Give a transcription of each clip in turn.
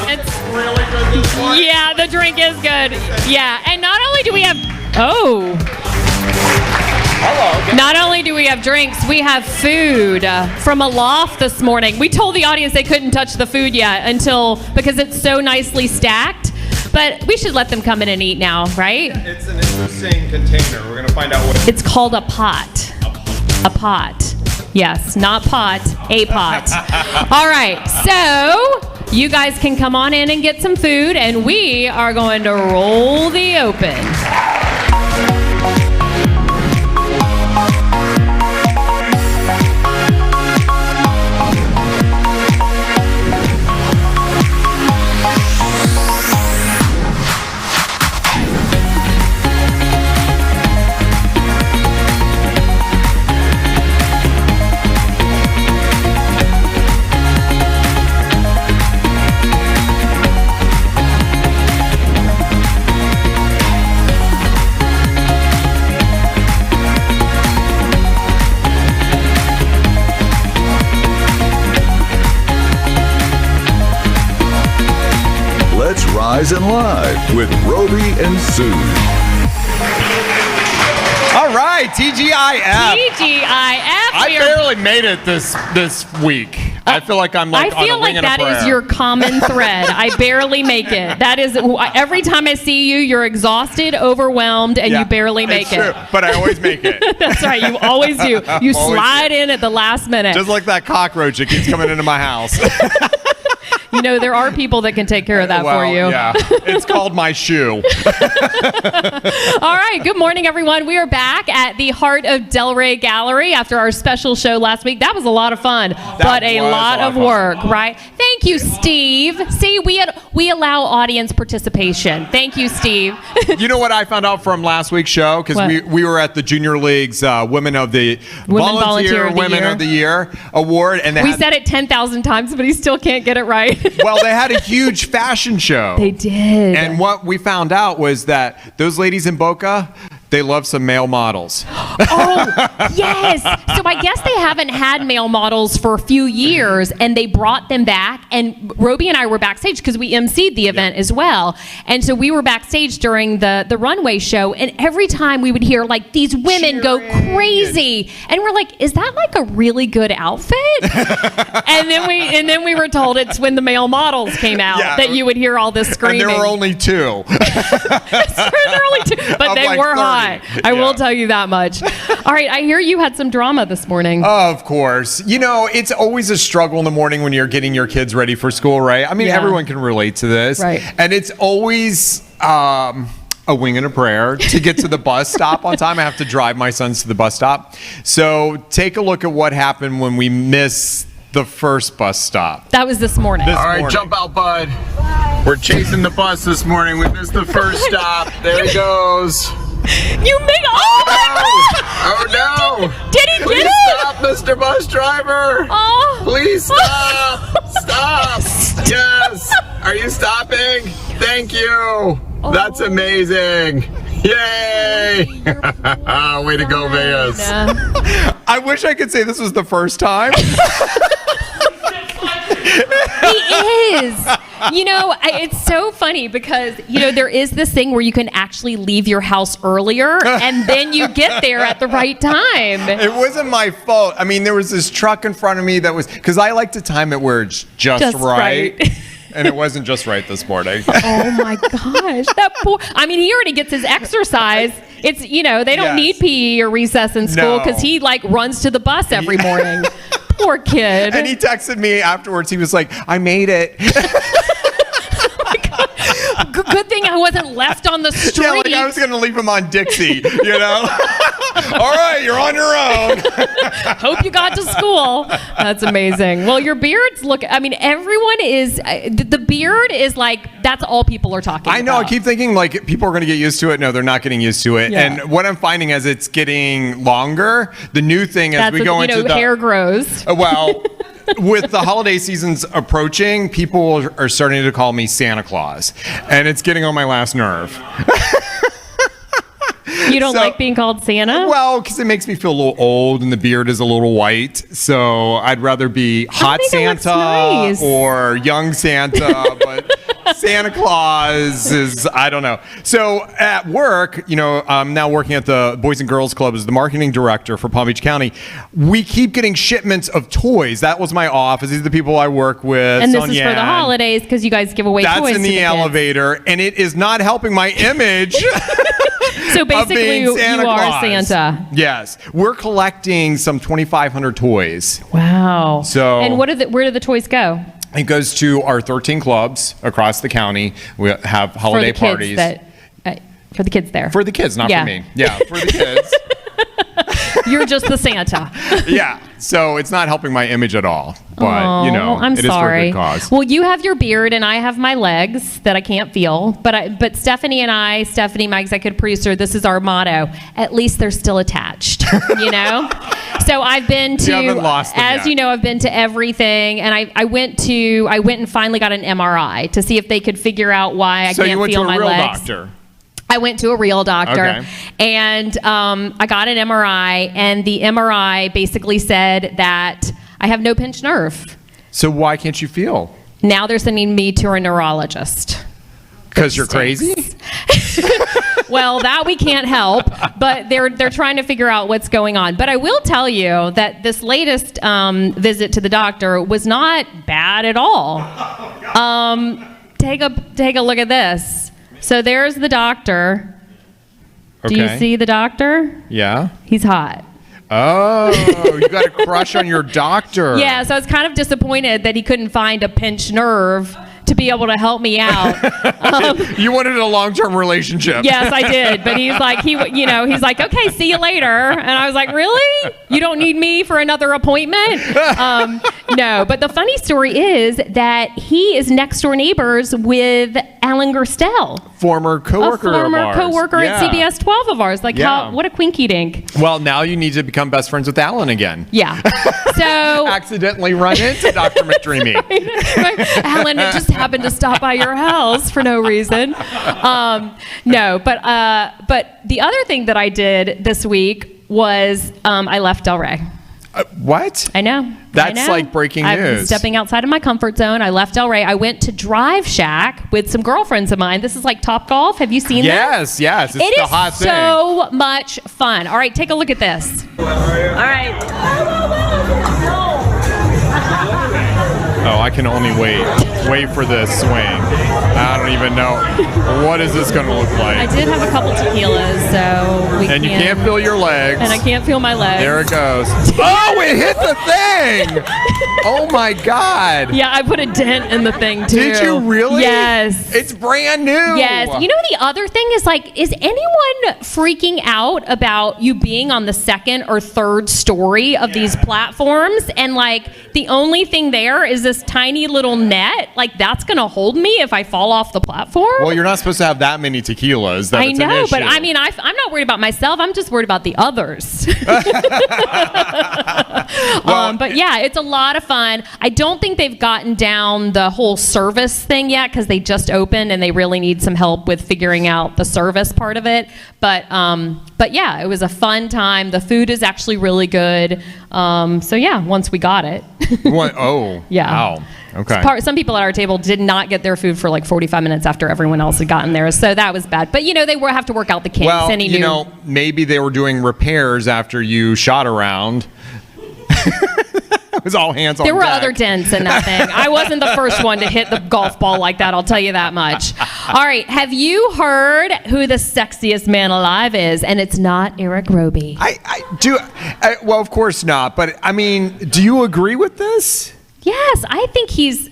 It's really good this morning. Yeah, the drink is good. Yeah, and not only do we have... Oh. Hello. Not only do we have drinks, we have food from a loft this morning. We told the audience they couldn't touch the food yet because it's so nicely stacked. But we should let them come in and eat now, right? It's an interesting container. We're going to find out what it's called. A pot. A pot. Yes, not pot, a pot. All right, so you guys can come on in and get some food, and we are going to roll the open. RISE and Live with Roby and Suze. All right, TGIF. TGIF. I barely made it this week. I feel like I'm like on a wing and a prayer. I feel like that is your common thread. I barely make it. That is, every time I see you, you're exhausted, overwhelmed, and you barely make it. True, but I always make it. That's right. You always do. You slide in at the last minute. Just like that cockroach that keeps coming into my house. You know, there are people that can take care of that for you. Yeah. It's called my shoe. All right. Good morning, everyone. We are back at the Heart of Delray Gallery after our special show last week. That was a lot of fun, but a lot of work, right? Thank you, Steve. See, we allow audience participation. Thank you, Steve. You know what I found out from last week's show? Because we were at the Junior League's Women of the Year Award. And we said it 10,000 times, but he still can't get it right. Well, they had a huge fashion show. They did. And what we found out was that those ladies in Boca, they love some male models. Oh, yes. So I guess they haven't had male models for a few years, and they brought them back. And Roby and I were backstage because we emceed the event as well. And so we were backstage during the runway show, and every time we would hear like these women go crazy, and we're like, is that like a really good outfit? and then we were told it's when the male models came out that you would hear all this screaming. And there were only two. But they were hot. I will tell you that much. All right, I hear you had some drama this morning. Of course. You know, it's always a struggle in the morning when you're getting your kids ready for school, right? I mean, everyone can relate to this. Right. And it's always a wing and a prayer to get to the bus stop on time. I have to drive my sons to the bus stop. So take a look at what happened when we missed the first bus stop. That was this morning. All right, jump out, bud. We're chasing the bus this morning. We missed the first stop. There he goes. You made oh my God! Oh no! Did he Please get it? Stop, Mr. Bus Driver! Oh! Please stop! Stop! Yes! Are you stopping? Thank you! That's amazing! Yay! Way to go, Vegas! I wish I could say this was the first time. He is. You know, it's so funny because, you know, there is this thing where you can actually leave your house earlier and then you get there at the right time. It wasn't my fault. I mean, there was this truck in front of me that was, because I like to time it where it's just right. And it wasn't just right this morning. Oh my gosh. That poor, I mean, he already gets his exercise. It's, you know, they don't need PE or recess in school because he like runs to the bus every morning. Poor kid. And he texted me afterwards. He was like, I made it. Oh my God. Good thing I wasn't left on the street. Yeah, like I was going to leave him on Dixie, you know? All right, you're on your own. Hope you got to school. That's amazing. Well, your beards look, I mean, everyone is, the beard is like, that's all people are talking about. I know, I keep thinking like people are going to get used to it. No, they're not getting used to it. Yeah. And what I'm finding as it's getting longer, the new thing as we go into the hair grows. Well, with the holiday seasons approaching, people are starting to call me Santa Claus. And it's getting on my last nerve. You don't So- like being called Santa? Well, because it makes me feel a little old and the beard is a little white. So I'd rather be hot think it looks Santa nice. or young Santa, but Santa Claus is, I don't know. So at work, I'm now working at the Boys and Girls Club as the marketing director for Palm Beach County. We keep getting shipments of toys. That was my office. These are the people I work with. and this is for Suzanne. the holidays because you guys give away That's toys in to the kids. elevator, and it is not helping my image. So of basically, being you Santa are Claus. Santa. Yes, we're collecting some 2,500 toys. Wow. So- and where do the toys go? It goes to our 13 clubs across the county. We have holiday for the parties kids for the kids there. for the kids, not Yeah. for me. Yeah, for the kids. You're just the Santa. Yeah, so it's not helping my image at all. But Aw, I'm it is for a sorry. good cause. Well, you have your beard and I have my legs that I can't feel. But Stephanie and I, Stephanie, my executive producer, this is our motto. At least they're still attached. So I've been to, haven't lost them as yet. you know, I've been to everything, and I went and finally got an MRI to see if they could figure out why I So can't you went feel to a my real legs. doctor. I went to a real doctor, Okay. and I got an MRI, and the MRI basically said that I have no pinched nerve. So why can't you feel? Now they're sending me to a neurologist. Because you're crazy? Well, that we can't help, but they're trying to figure out what's going on. But I will tell you that this latest visit to the doctor was not bad at all. Take a look at this. So there's the doctor. Okay. Do you see the doctor? Yeah. He's hot. Oh, you got a crush on your doctor. Yeah, so I was kind of disappointed that he couldn't find a pinched nerve to be able to help me out. You wanted a long-term relationship. Yes, I did. But he's like, he's like, okay, see you later. And I was like, really? You don't need me for another appointment? No. But the funny story is that he is next door neighbors with Alan Gerstel, Former a coworker former of ours. coworker Yeah. at CBS 12 of ours. Like, Yeah. what a quinky dink. Well, now you need to become best friends with Alan again. Yeah. So Accidentally run into Dr. McDreamy. Alan just happened to stop by your house for no reason. No, but the other thing that I did this week was I left Del Rey. What? I know. That's I know. like breaking I'm news. stepping outside of my comfort zone. I left Del Rey. I went to Drive Shack with some girlfriends of mine. This is like Top Golf. Have you seen this? Yes. It's It the is hot thing. so much fun. All right, take a look at this. All right. Oh, I can only wait for the swing. I don't even know. What is this going to look I like? did have a couple tequilas, so we And you can't feel your legs. And I can't feel my legs. There it goes. Oh, it hit the thing. Oh my God. Yeah, I put a dent in the thing too. Did you really? Yes. It's brand new. Yes. You know, the other thing is like, is anyone freaking out about you being on the second or third story of these platforms? And like, the only thing there is this tiny little net. Like, that's going to hold me if I fall off the platform? Well, you're not supposed to have that many tequilas. That I it's an know, but issue. I mean, I'm not worried about myself. I'm just worried about the others. But yeah, it's a lot of fun. I don't think they've gotten down the whole service thing yet because they just opened and they really need some help with figuring out the service part of it. But yeah, it was a fun time. The food is actually really good. So yeah, once we got it. What? Oh. Yeah. Wow. Okay. Some people at our table did not get their food for like 45 minutes after everyone else had gotten there. So that was bad. But, they have to work out the kinks. Well, and he knew. maybe they were doing repairs after you shot around. It was all hands on There were deck. other dents in that thing. I wasn't the first one to hit the golf ball like that, I'll tell you that much. All right, have you heard who the sexiest man alive is? And it's not Eric Roby. I do. Well, of course not. But I mean, do you agree with this? Yes, I think he's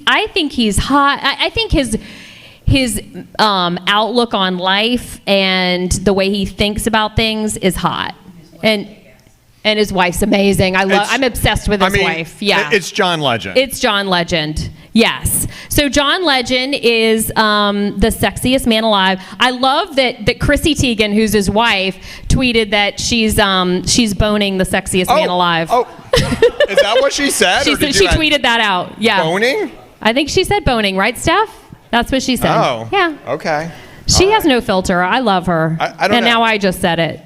hot. I think his outlook on life and the way he thinks about things is hot. And his wife's amazing. I'm obsessed with his wife. Yeah. It's John Legend. It's John Legend. Yes. So John Legend is the sexiest man alive. I love that Chrissy Teigen, who's his wife, tweeted that she's boning the sexiest man alive. Oh, is that what she said? She tweeted that out. Yeah. Boning? I think she said boning, right, Steph? That's what she said. Oh. Yeah. Okay. She has no filter. I love her. I don't know. And now I just said it.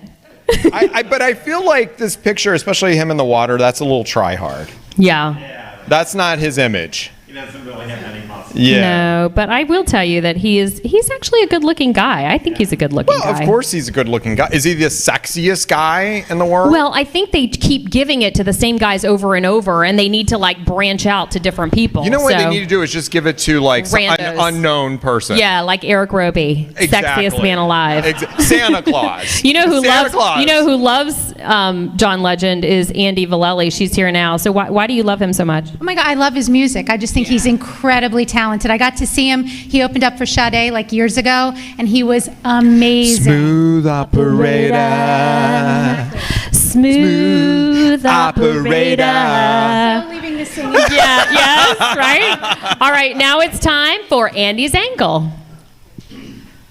But I feel like this picture, especially him in the water, that's a little try hard. Yeah. That's not his image. He doesn't really have any muscles. Yeah. No, but I will tell you that he's actually a good-looking guy. I think he's a good-looking Well, guy. of course he's a good-looking guy. Is he the sexiest guy in the world? Well, I think they keep giving it to the same guys over and over, and they need to like branch out to different people. You know what So- they need to do is just give it to like an Randos. unknown person. Yeah, like Eric Roby, Exactly. sexiest man alive. Santa Claus. You know who Santa loves Claus. You know who loves John Legend is Andy Vallely. She's here now. So why do you love him so much? Oh my God, I love his music. I just think he's incredibly talented. I got to see him. He opened up for Sade like years ago, and he was amazing. Smooth operator. Smooth operator. I'm leaving the singing. Yeah, yes, right? All right, now it's time for Andy's Angle.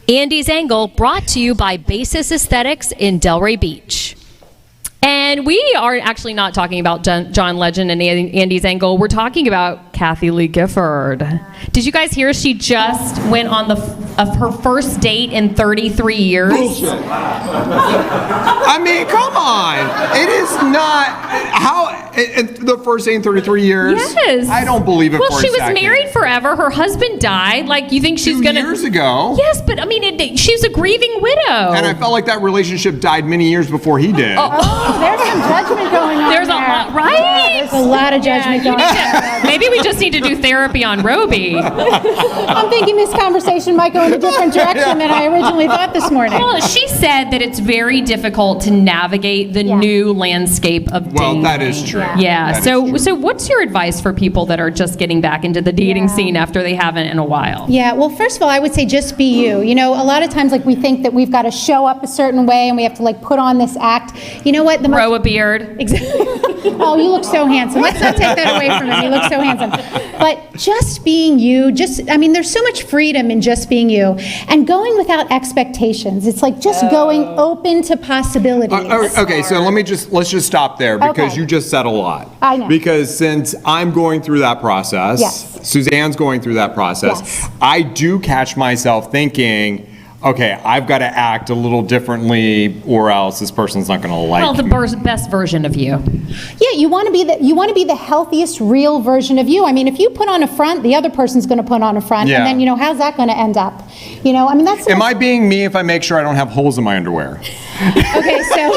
Andy's Angle brought to you by Basis Aesthetics in Delray Beach. And we are actually not talking about John Legend and Andy's Angle. We're talking about Kathy Lee Gifford. Did you guys hear she just went on her first date in 33 years? I mean, come on. It is not the first date in 33 years. Yes. I don't believe it. Well, for she a was second. married forever. Her husband died. Like, you think she's 2 gonna? years ago. Yes, but I mean, she's a grieving widow. And I felt like that relationship died many years before he did. Oh, there's some judgment going on. There's a there. lot, right? There's a lot of judgment going on. Maybe we just need to do therapy on Roby. I'm thinking this conversation might go in a different direction than I originally thought this morning. Well, she said that it's very difficult to navigate the new landscape of dating. Well, that is true. Yeah. That is So, true. so what's your advice for people that are just getting back into the dating scene after they haven't in a while? Yeah, well, first of all, I would say just be you. You know, a lot of times, like, we think that we've got to show up a certain way and we have to, like, put on this act. You know what? Grow a beard. Exactly. Oh, you look so handsome. Let's not take that away from him. You look so handsome. But just being you, there's so much freedom in just being you. And going without expectations. It's like just going open to possibilities. Okay, so let's just stop there because Okay. you just said a lot. I know. Because since I'm going through that process, Yes. Suzanne's going through that process, Yes. I do catch myself thinking, okay, I've got to act a little differently or else this person's not going to like Well, the me. best version of you. Yeah, you want to be the healthiest, real version of you. I mean, if you put on a front, the other person's going to put on a front, Yeah. and then how's that going to end up? I mean, that's Am I being me if I make sure I don't have holes in my underwear? okay. So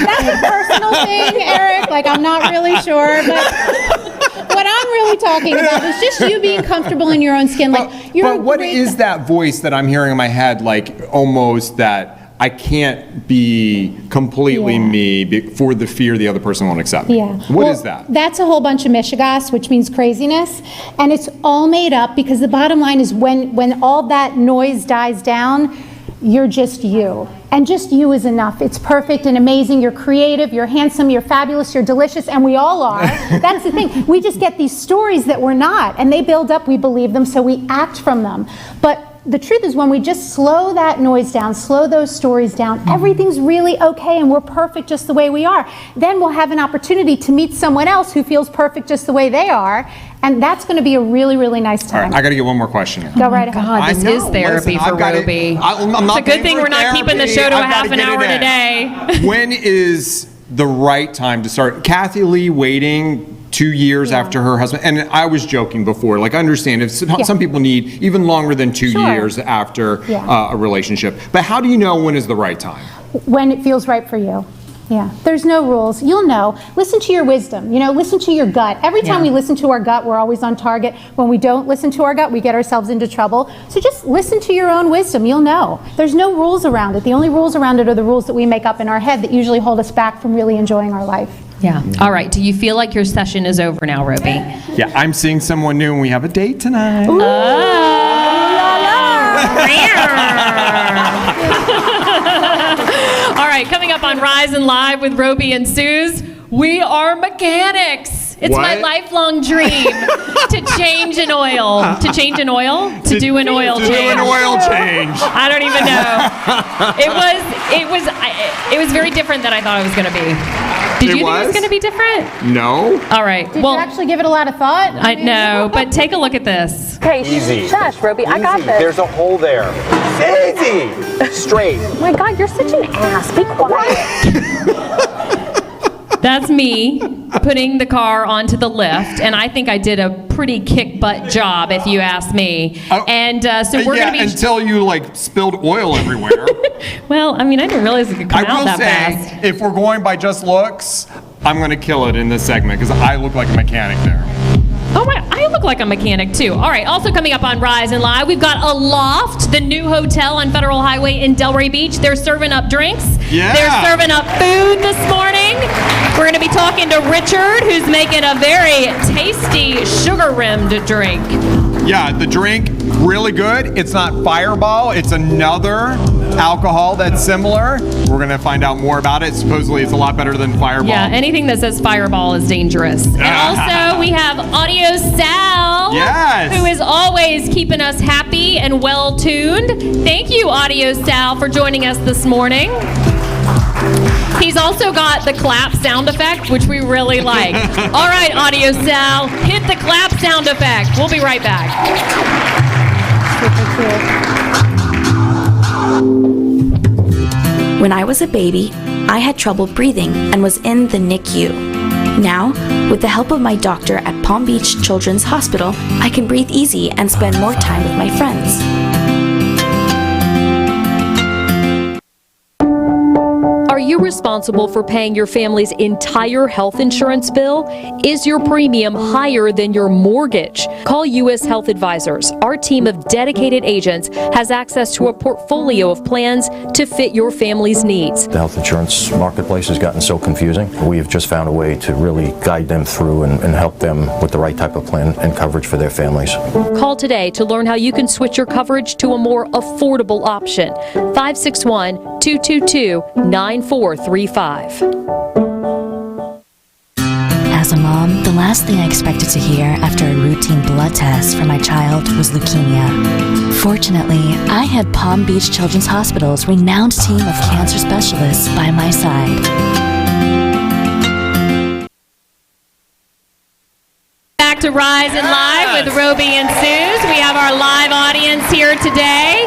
that's a personal thing, Eric. Like, I'm not really sure, but what I'm really talking about is just you being comfortable in your own skin. Like, But what is that voice that I'm hearing in my head, like almost that I can't be completely Yeah. me for the fear the other person won't accept me? Yeah. What Well, is that? That's a whole bunch of mishigas, which means craziness. And it's all made up because the bottom line is when all that noise dies down, you're just you. And just you is enough. It's perfect and amazing. You're creative, you're handsome, you're fabulous, you're delicious, and we all are. That's the thing. We just get these stories that we're not, and they build up, we believe them, so we act from them. But the truth is when we just slow that noise down, slow those stories down, everything's really okay and we're perfect just the way we are. Then we'll have an opportunity to meet someone else who feels perfect just the way they are, and that's going to be a really, really nice All time. right, I got to get one more question in. Go right ahead. God, I this know. is therapy Listen, for I've gotta- Roby. I'm It's not a good paying thing for we're not keeping the therapy. show to a I've gotta half an get hour it in. today. When is the right time to start? Kathy Lee waiting 2 years after her husband, and I was joking before, like I understand if some people need even longer than 2 Sure. years after Yeah. a relationship, but how do you know when is the right time? When it feels right for you. Yeah, there's no rules. You'll know. Listen to your wisdom. Listen to your gut. Every time we listen to our gut, we're always on target. When we don't listen to our gut, we get ourselves into trouble. So just listen to your own wisdom. You'll know. There's no rules around it. The only rules around it are the rules that we make up in our head that usually hold us back from really enjoying our life. Yeah. All right. Do you feel like your session is over now, Roby? Yeah, I'm seeing someone new and we have a date tonight. All right, coming up on Rise and Live with Roby and Suze, we are mechanics. It's my What? lifelong dream to change an oil. To change an oil? To do an oil change. Do an oil change. I don't even know. It was very different than I thought it was going to be. Did you think it was going to be different? No. All right. Did you actually give it a lot of thought? I know, but take a look at this. Okay, Easy. shush, Roby. I got this. There's a hole there. Easy. Straight. Oh my God, you're such an ass. Be quiet. That's me putting the car onto the lift, and I think I did a pretty kick-butt job, if you ask me. Oh, And so we're going to be... until you like spilled oil everywhere. Well, I mean, I didn't realize it could come I out will that say, fast. if we're going by just looks, I'm going to kill it in this segment because I look like a mechanic there. Oh my, I look like a mechanic too. All right, also coming up on Rise and Live, we've got a Loft, the new hotel on Federal Highway in Delray Beach. They're serving up drinks. Yeah. They're serving up food this morning. We're going to be talking to Richard, who's making a very tasty sugar-rimmed drink. Yeah, the drink, really good. It's not Fireball, it's another alcohol that's similar. We're going to find out more about it. Supposedly it's a lot better than Fireball. Yeah, anything that says Fireball is dangerous. And also, we have Audio Sal, Yes. who is always keeping us happy and well-tuned. Thank you, Audio Sal, for joining us this morning. He's also got the clap sound effect, which we really like. All right, Audio Sal, hit the clap sound effect. We'll be right back. When I was a baby, I had trouble breathing and was in the NICU. Now, with the help of my doctor at Palm Beach Children's Hospital, I can breathe easy and spend more time with my friends. Are you responsible for paying your family's entire health insurance bill? Is your premium higher than your mortgage? Call U.S. Health Advisors. Our team of dedicated agents has access to a portfolio of plans to fit your family's needs. The health insurance marketplace has gotten so confusing. We have just found a way to really guide them through and help them with the right type of plan and coverage for their families. Call today to learn how you can switch your coverage to a more affordable option. 561-222-9435. As a mom, the last thing I expected to hear after a routine blood test for my child was leukemia. Fortunately, I had Palm Beach Children's Hospital's renowned team of cancer specialists by my side. Back to Rise and Live with Roby and Suze. We have our live audience here today.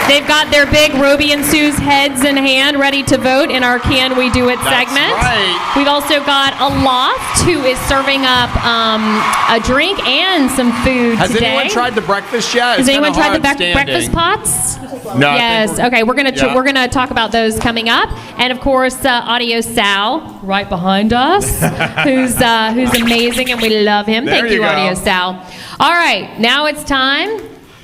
They've got their big Roby and Suze heads in hand ready to vote in our Can We Do It segment. right. We've also got a Loft who is serving up a drink and some food Has today. anyone tried the breakfast yet? Has It's anyone kinda tried the hard standing. breakfast pots? No. I Yes. think Okay. We're Yeah. gonna talk about those coming up, and of course, Audio Sal right behind us, who's amazing, and we love him. There Thank you you, go. Audio Sal. All right, now it's time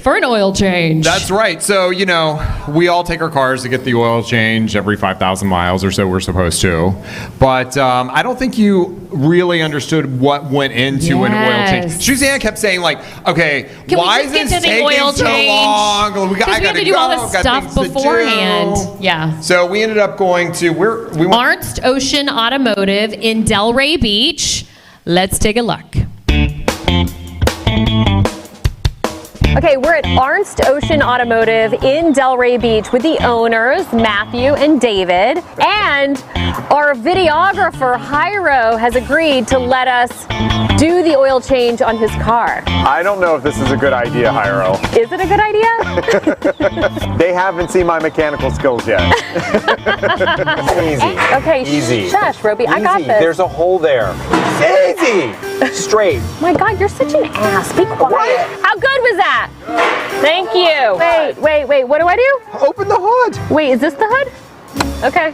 for an oil change. That's right. So, you know, we all take our cars to get the oil change every 5,000 miles or so we're supposed to. But I don't think you really understood what went into an oil change. Yes. Suzanne kept saying, like, okay, Can why we is just get this to the taking oil so change? long? I Because we have gotta to do all go, this got stuff things to do. beforehand. Yeah. So we ended up going to, we went Arnst Ocean Automotive in Delray Beach. Let's take a look. Okay, we're at Arnst Ocean Automotive in Delray Beach with the owners, Matthew and David. And our videographer, Jairo, has agreed to let us do the oil change on his car. I don't know if this is a good idea, Jairo. Is it a good idea? They haven't seen my mechanical skills yet. Easy. Okay, Easy. shush, Roby. I got Easy. this. There's a hole there. Easy. Straight. Oh my God, you're such an ass. Be quiet. How good was that? Thank you. Wait. What do I do? Open the hood. Wait, is this the hood? Okay.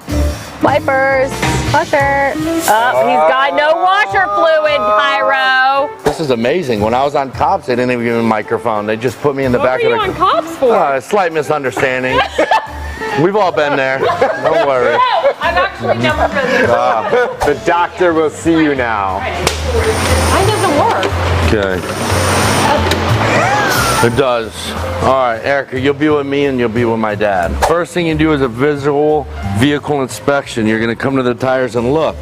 Wipers. Washer. Oh, he's got no washer fluid, Pyro. This is amazing. When I was on Cops, they didn't even give me a microphone. They just put me in the What back were you of on the Cops for? A slight misunderstanding. We've all been there. Don't worry. No, I've actually never been there. The doctor will see you now. Mine doesn't work. Okay. It does. All right, Erica, you'll be with me and you'll be with my dad. First thing you do is a visual vehicle inspection. You're going to come to the tires and look.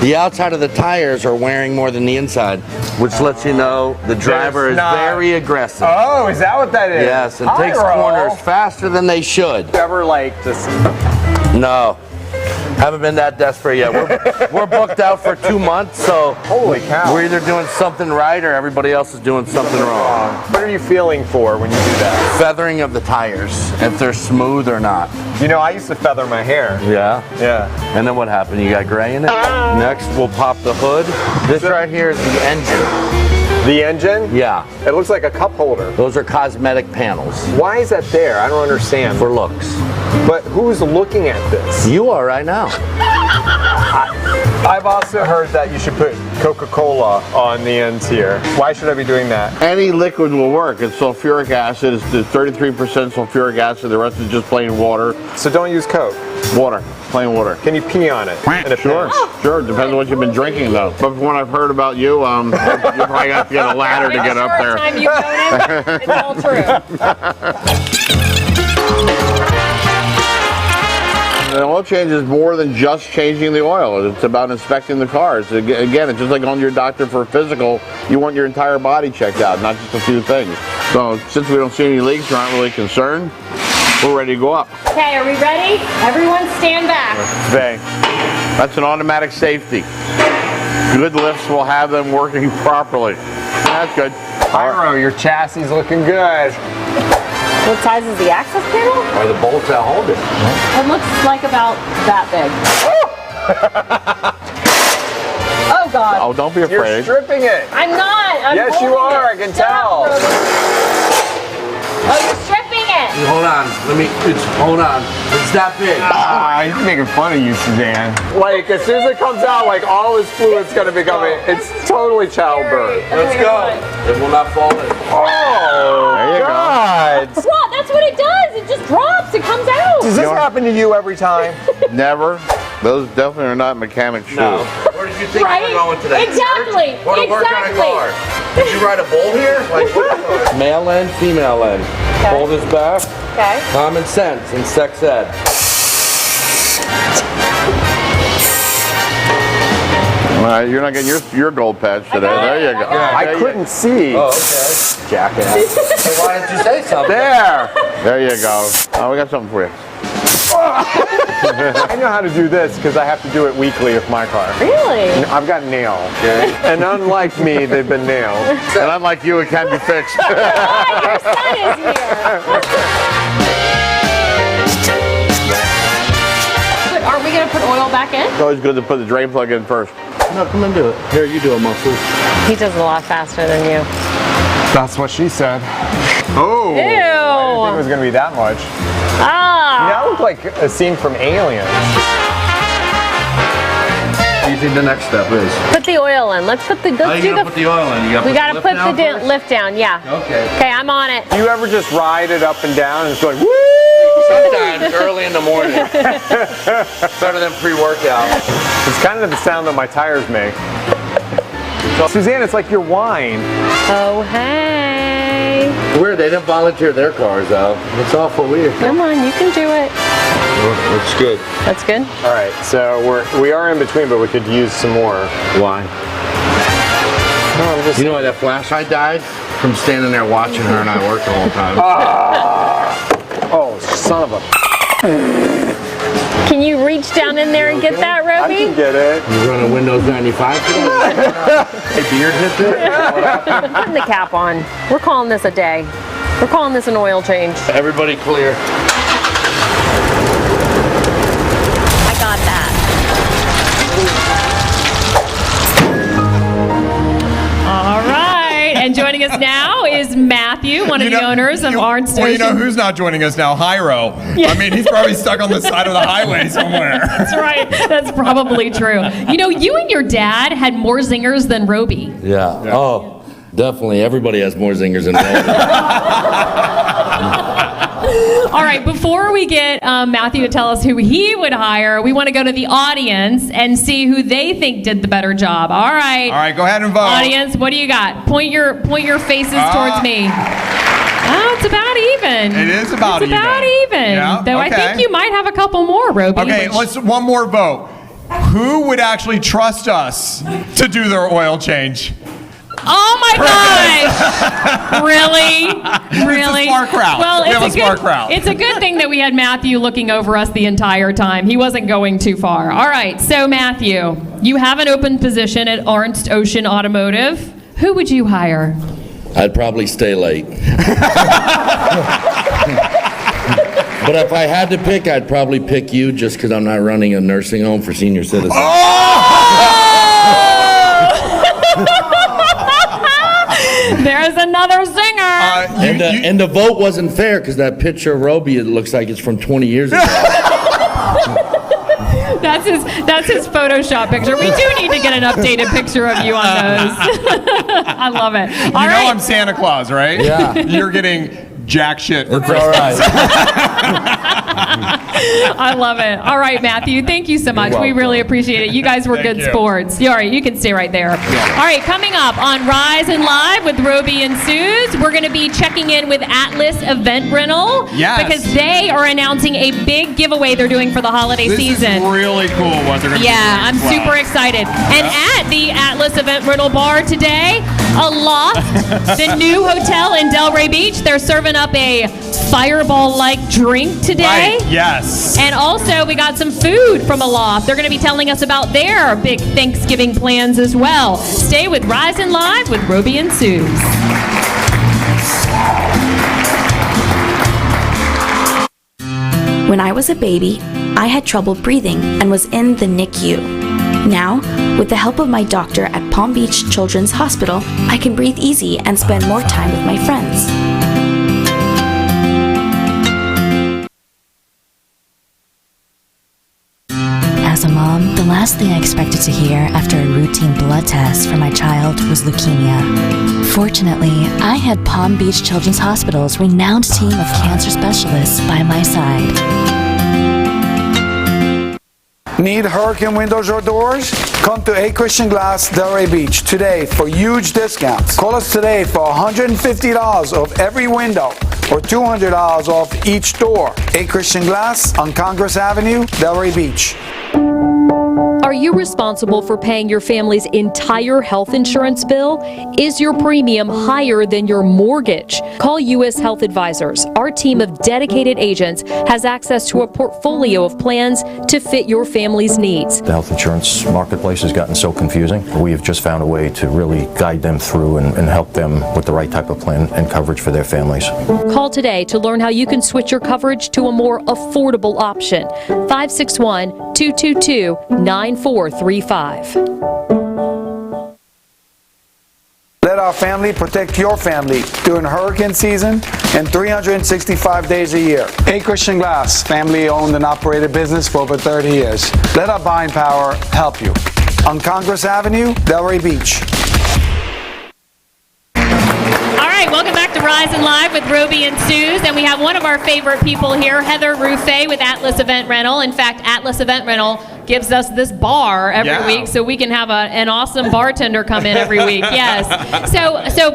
The outside of the tires are wearing more than the inside, which lets you know the driver is very aggressive. Oh, is that what that is? Yes, and takes corners faster than they should. Ever like just... No. Haven't been that desperate yet. We're booked out for 2 months, so holy cow. We're either doing something right or everybody else is doing something wrong. What are you feeling for when you do that? Feathering of the tires, if they're smooth or not. You know, I used to feather my hair. Yeah? Yeah. And then what happened? You got gray in it? Next, we'll pop the hood. This right here is the engine. The engine? Yeah. It looks like a cup holder. Those are cosmetic panels. Why is that there? I don't understand. For looks. But who's looking at this? You are right now. I've also heard that you should put Coca-Cola on the ends here. Why should I be doing that? Any liquid will work. It's sulfuric acid. It's 33% sulfuric acid. The rest is just plain water. So don't use Coke. Water. Plain water. Can you pee on it? Sure. Sure. Depends on what you've been drinking, though. But from what I've heard about you, you probably got to get a ladder to get up there. Time you've known him, it's all true. An oil change is more than just changing the oil. It's about inspecting the cars. Again, it's just like going to your doctor for a physical. You want your entire body checked out, not just a few things. So since we don't see any leaks, we're not really concerned. We're ready to go up. Okay, are we ready? Everyone stand back. Today. That's an automatic safety. Good lifts will have them working properly. That's good. Pyro, your chassis is looking good. What size is the access panel? Or the bolts that hold it. It looks like about that big. Oh God. Oh, don't be afraid. You're stripping it. I'm not. I'm yes, you holding are. it. I can Stop, tell. Roby. Oh, you're stripping it. Hold on. Hold on. It's that big. He's making fun of you, Suzanne. Like, as soon as it comes out, like, all his fluid's going to become it. It's totally childbirth. Let's go. It will not fall in. Oh, there you God. What? That's what it does. It just drops. It comes out. Does this happen to you every time? Never. Those definitely are not mechanic shoes. No. Where did you think you were going today? Exactly. Church? Or to work on a car? Did you ride a bull here? Like, male end, female end. Okay. Hold this back. Okay. Common sense in sex ed. All right, you're not getting your gold patch today. There you go. I couldn't see. Oh, okay. Jackass. So why didn't you say something? There you go. Oh, we got something for you. I know how to do this because I have to do it weekly with my car. Really? I've got nails. Okay. And unlike me, they've been nailed. And unlike you, it can be fixed. Your son is here. But are we going to put oil back in? It's always good to put the drain plug in first. No, come and do it. Here, you do it, Muscle. He does it a lot faster than you. That's what she said. Oh. Ew. I didn't think it was going to be that much. Ah. That looked like a scene from Aliens. What do you think the next step is? Put the oil in. Let's put the. How you gonna put the oil in? You We got to put down the first? lift down. Yeah. Okay. Okay, I'm on it. Do you ever just ride it up and down and it's like, woo? Sometimes early in the morning. Better than pre-workout. It's kind of the sound that my tires make. Suzanne, it's like your wine. Oh, hey. Weird, they didn't volunteer their cars out. It's awful weird. Come on, you can do it. Looks good. That's good. All right, so we are in between, but we could use some more. Why? No, I'm just... You know why that flashlight died? From standing there watching her and I work the whole time. Oh, son of a... Can you reach down in there and get that, I Roby? can get it. You running Windows 95 today? Hey, beard hit there? I'm putting the cap on. We're calling this a day. We're calling this an oil change. Everybody clear. I got that. All right. And joining us now is Matthew, one of the owners of Arnst Well, you Ocean. know who's not joining us now? Hyro. Yeah. I mean, he's probably stuck on the side of the highway somewhere. That's right. That's probably true. You know, you and your dad had more zingers than Roby. Yeah. Oh, definitely. Everybody has more zingers than Roby. All right, before we get Matthew to tell us who he would hire, we want to go to the audience and see who they think did the better job. All right. All right, go ahead and vote. Audience, what do you got? Point your faces towards me. Oh, it's about even. It is about even. It's about even. Yeah, Though I okay. think you might have a couple more, Roby. Okay, let's one more vote. Who would actually trust us to do their oil change? Oh my gosh! Really? Really? It's a smart crowd. Well, we have a smart crowd. It's a good thing that we had Matthew looking over us the entire time. He wasn't going too far. All right, so Matthew, you have an open position at Ernst Ocean Automotive. Who would you hire? I'd probably stay late. But if I had to pick, I'd probably pick you just because I'm not running a nursing home for senior citizens. There's another zinger. And the vote wasn't fair because that picture of Roby, it looks like it's from 20 years ago. That's his Photoshop picture. We do need to get an updated picture of you on those. I love it. You know I'm Santa Claus, right? Yeah. You're getting jack shit for It's Christmas. all right. I love it. All right, Matthew, thank you so much. We really appreciate it. You guys were good sports. All right, you can stay right there. All right, coming up on Rise and Live with Roby and Suze, we're going to be checking in with Atlas Event Rental. Yes. Because they are announcing a big giveaway they're doing for the holiday season. This is really cool what they're going to do. Yeah, I'm super excited. And at the Atlas Event Rental Bar today, Aloft, the new hotel in Delray Beach, they're serving up a fireball-like drink today. Right, yes. And also, we got some food from Aloft. They're going to be telling us about their big Thanksgiving plans as well. Stay with Rise and Live with Roby and Suze. When I was a baby, I had trouble breathing and was in the NICU. Now, with the help of my doctor at Palm Beach Children's Hospital, I can breathe easy and spend more time with my friends. As a mom, the last thing I expected to hear after a routine blood test for my child was leukemia. Fortunately, I had Palm Beach Children's Hospital's renowned team of cancer specialists by my side. Need hurricane windows or doors? Come to A Christian Glass, Delray Beach today for huge discounts. Call us today for $150 off every window or $200 off each door. A Christian Glass on Congress Avenue, Delray Beach. Are you responsible for paying your family's entire health insurance bill? Is your premium higher than your mortgage? Call U.S. Health Advisors. Our team of dedicated agents has access to a portfolio of plans to fit your family's needs. The health insurance marketplace has gotten so confusing. We have just found a way to really guide them through and help them with the right type of plan and coverage for their families. Call today to learn how you can switch your coverage to a more affordable option. 561-222-9435. Let our family protect your family during hurricane season and 365 days a year. A Christian Glass, family owned and operated business for over 30 years. Let our buying power help you. On Congress Avenue, Delray Beach. All right, welcome back to Rise and Live with Roby and Suze, and we have one of our favorite people here, Heather Ruffet with Atlas Event Rental. In fact, Atlas Event Rental gives us this bar every week, so we can have an awesome bartender come in every week. Yes.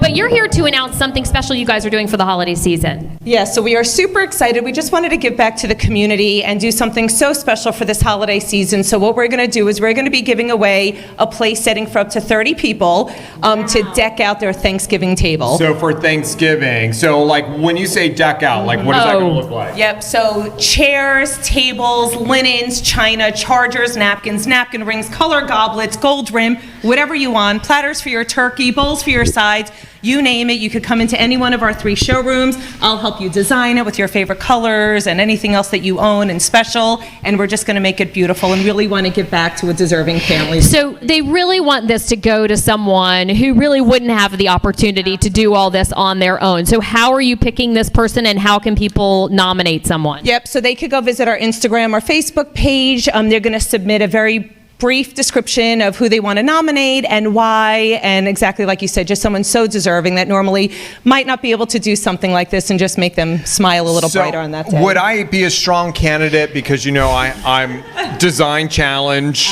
But you're here to announce something special you guys are doing for the holiday season. Yes, so we are super excited. We just wanted to give back to the community and do something so special for this holiday season. So what we're going to do is we're going to be giving away a place setting for up to 30 people to deck out their Thanksgiving table. So for Thanksgiving, so like when you say deck out, like what is that going to look like? Yep, so chairs, tables, linens, china, chargers, napkins, napkin rings, color goblets, gold rim, whatever you want, platters for your turkey, bowls for your sides, you name it. You could come into any one of our 3 showrooms. I'll help you design it with your favorite colors and anything else that you own and special, and we're just going to make it beautiful and really want to give back to a deserving family. So they really want this to go to someone who really wouldn't have the opportunity to do all this on their own. So how are you picking this person, and how can people nominate someone? Yep, so they could go visit our Instagram or Facebook page. They're going to submit a very brief description of who they want to nominate and why, and exactly like you said, just someone so deserving that normally might not be able to do something like this and just make them smile a little brighter on that day. Would I be a strong candidate because, you know, I'm design challenge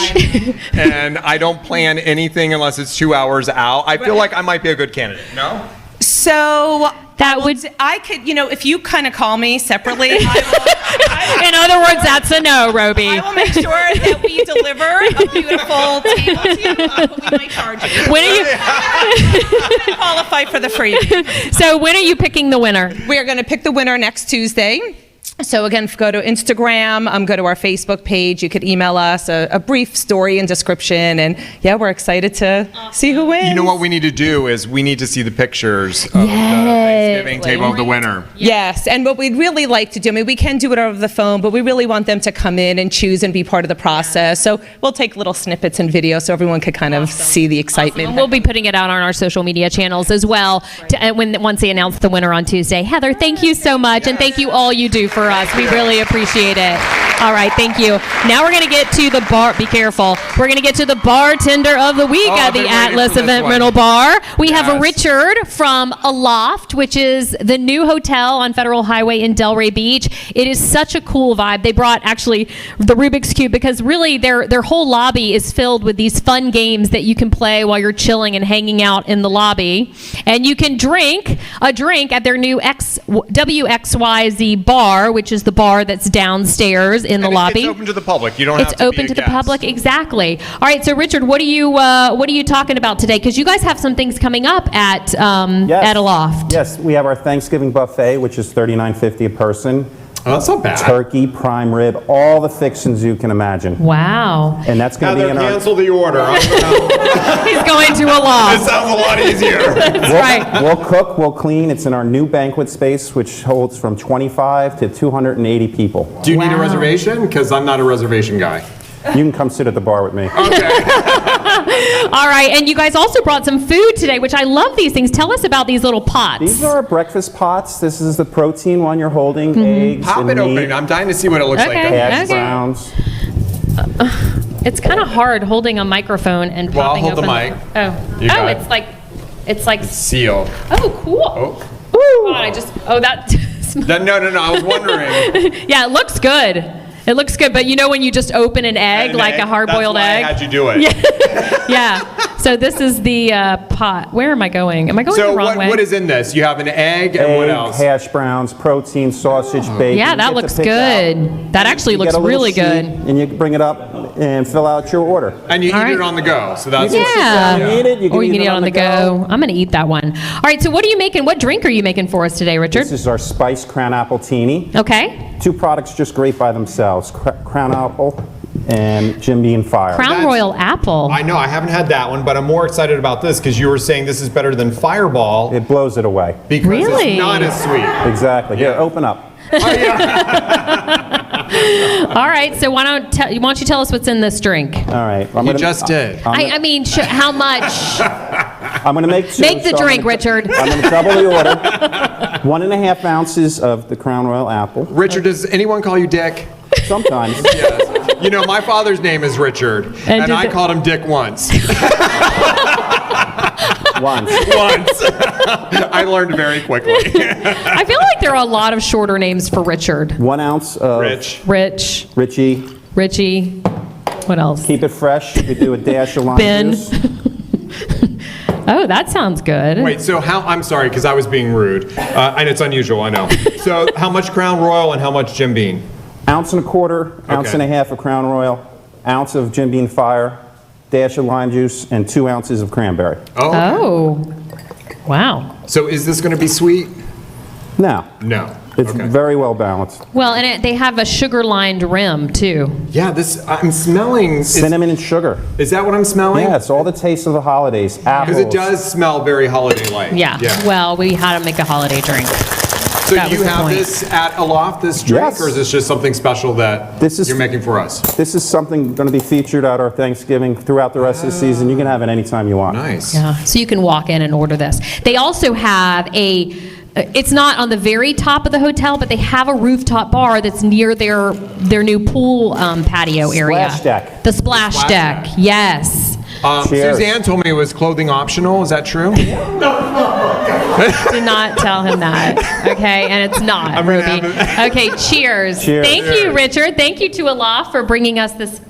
and I don't plan anything unless it's 2 hours out? I feel like I might be a good candidate, no? So I could, you know, if you kind of call me separately, In other words, that's a no, Roby. I will make sure that we deliver a beautiful table to you. We might charge you. When are you qualify for the freebie? So when are you picking the winner? We are going to pick the winner next Tuesday. So again, go to Instagram, go to our Facebook page. You could email us a brief story and description. And yeah, we're excited to see who wins. You know what we need to do is we need to see the pictures of the Thanksgiving table of the winner. Yes, and what we'd really like to do, I mean, we can do it over the phone, but we really want them to come in and choose and be part of the process. So we'll take little snippets and video so everyone could kind of see the excitement. And we'll be putting it out on our social media channels as well once they announce the winner on Tuesday. Heather, thank you so much, and thank you all you do for us. We really appreciate it. All right, thank you. Now we're going to get to the bar. Be careful. We're going to get to the bartender of the week at the Atlas Event Rental Bar. We have Richard from Aloft, which is the new hotel on Federal Highway in Delray Beach. It is such a cool vibe. They brought actually the Rubik's Cube because really their whole lobby is filled with these fun games that you can play while you're chilling and hanging out in the lobby. And you can drink a drink at their new WXYZ bar, which is the bar that's downstairs in the lobby. It's open to the public. You don't have to be a open to the guest. public, exactly. All right, so Richard, what are you talking about today? Because you guys have some things coming up at Aloft. Yes, we have our Thanksgiving buffet, which is $39.50 a person. Oh, that's not bad. Turkey, prime rib, all the fixings you can imagine. Wow. And that's going to be in our... cancel the order. He's going to Aloft. This sounds a lot easier. That's right. We'll cook, we'll clean. It's in our new banquet space, which holds from 25 to 280 people. Do you need a reservation? Because I'm not a reservation guy. You can come sit at the bar with me. All right, and you guys also brought some food today, which I love these things. Tell us about these little pots. These are our breakfast pots. This is the protein one you're holding, eggs Pop and it meat. open. I'm dying to see what it looks like. Hash browns. It's kind of hard holding a microphone and Well, I'll popping hold the open. mic. You got it. it's like Sealed. Oh, cool. Oh. God, that. No, I was wondering. Yeah, it looks good. It looks good, but you know when you just open an egg, like a hard-boiled egg? I had you do it. Yeah. So this is the pot. Where am I going? Am I going the wrong way? What is in this? You have an egg and what else? Hash browns, protein, sausage, bacon. Yeah, that looks good. That actually looks really good. And you bring it up and fill out your order. And you eat it on the go. So that's You can eat it. You can Or you eat can eat it on the go. I'm going to eat that one. All right, so what are you making? What drink are you making for us today, Richard? This is our spiced crown apple teeny. Okay. Two products just great by themselves. Crown apple and Jim Beam Fire. Crown Royal Apple. I know, I haven't had that one, but I'm more excited about this because you were saying this is better than Fireball. It blows it away. Because Really? it's not as sweet. Exactly. Here, open up. All right, so why don't you tell us what's in this drink? All right. You just did. I mean, how much? I'm going to make two. Make the so drink, Richard. I'm going to double the order. 1.5 ounces of the Crown Royal apple. Richard, does anyone call you Dick? Sometimes. Yes. You know, my father's name is Richard, and I called him Dick once. Once. I learned very quickly. I feel like there are a lot of shorter names for Richard. 1 ounce of Rich. Richie. What else? Keep it fresh. We do a dash of lime Ben. juice. Oh, that sounds good. Wait, so I'm sorry, because I was being rude, and it's unusual, I know. So how much Crown Royal and how much Jim Beam? 1.25 ounces, ounce and a half of Crown Royal, ounce of Jim Beam Fire, dash of lime juice, and 2 ounces of cranberry. Oh, wow. So is this going to be sweet? No. No. It's very well balanced. Well, and they have a sugar-lined rim, too. Yeah, I'm smelling... Cinnamon and sugar. Is that what I'm smelling? Yeah, it's all the taste of the holidays. Apples. Because it does smell very holiday-like. Yeah. Well, we had to make a holiday drink. So That do you was the have point. this at Aloft, this drink, Yes. or is this just something special that you're making for us? This is something going to be featured at our Thanksgiving throughout the rest of the season. You can have it anytime you want. Nice. Yeah, so you can walk in and order this. They also have it's not on the very top of the hotel, but they have a rooftop bar that's near their new pool patio area. Splash deck. The splash deck, yes. Cheers. Suzanne told me it was clothing optional. Is that true? Do not tell him that, okay? And it's not, Ruby. Okay, cheers. Cheers. Thank you, Richard. Thank you to Aloft for bringing us this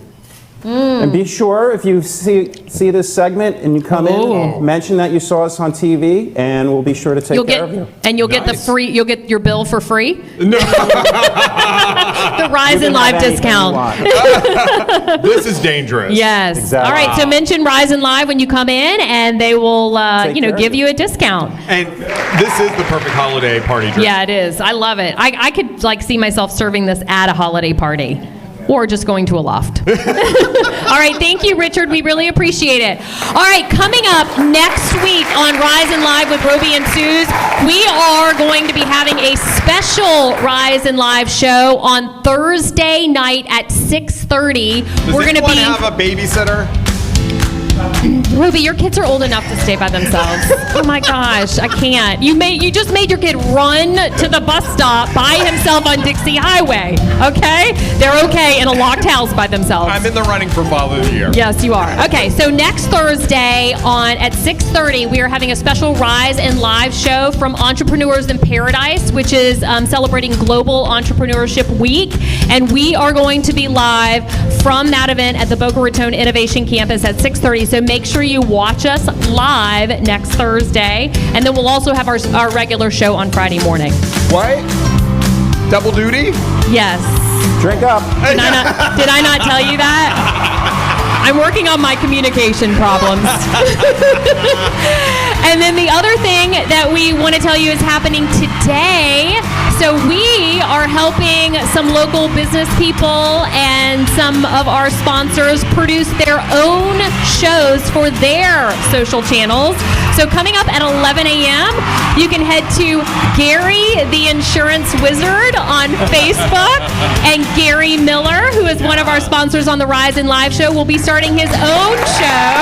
And be sure, if you see this segment and you come in, mention that you saw us on TV, and we'll be sure to take care of you. And you'll get you'll get your bill for free? No. The Rise and Live discount. This is dangerous. Yes. Exactly. All right, so mention Rise and Live when you come in, and they will, give you a discount. And this is the perfect holiday party drink. Yeah, it is. I love it. I could see myself serving this at a holiday party. Or just going to a loft. All right, thank you, Richard. We really appreciate it. All right, coming up next week on Rise and Live with Roby and Suze, we are going to be having a special Rise and Live show on Thursday night at 6:30. We're going to have a babysitter? Ruby, your kids are old enough to stay by themselves. Oh my gosh, I can't. You just made your kid run to the bus stop by himself on Dixie Highway. Okay? They're okay in a locked house by themselves. I'm in the running for Father of the Year. Yes, you are. Okay, so next Thursday at 6:30, we are having a special Rise and Live show from Entrepreneurs in Paradise, which is celebrating Global Entrepreneurship Week. And we are going to be live from that event at the Boca Raton Innovation Campus at 6:30. So make sure you watch us live next Thursday. And then we'll also have our regular show on Friday morning. What? Double duty? Yes. Drink up. Did I not tell you that? I'm working on my communication problems. And then the other thing that we want to tell you is happening today. So we are helping some local business people and some of our sponsors produce their own shows for their social channels. So coming up at 11 a.m., you can head to Gary the Insurance Wizard on Facebook. And Gary Miller, who is one of our sponsors on the Rise and Live show, will be starting his own show.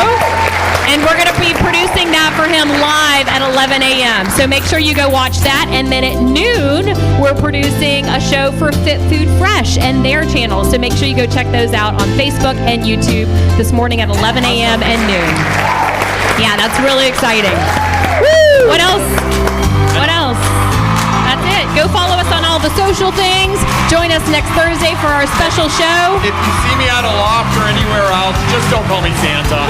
And we're going to be producing that for him live at 11 a.m. So make sure you go watch that. And then at noon, we're producing a show for Fit Food Fresh and their channel. So make sure you go check those out on Facebook and YouTube this morning at 11 a.m. and noon. Yeah, that's really exciting. Woo! What else? What else? That's it. Go follow us on all the social things. Join us next Thursday for our special show. If you see me at a loft or anywhere else, just don't call me Santa.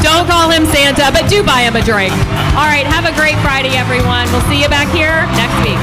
Don't call him Santa, but do buy him a drink. All right, have a great Friday, everyone. We'll see you back here next week.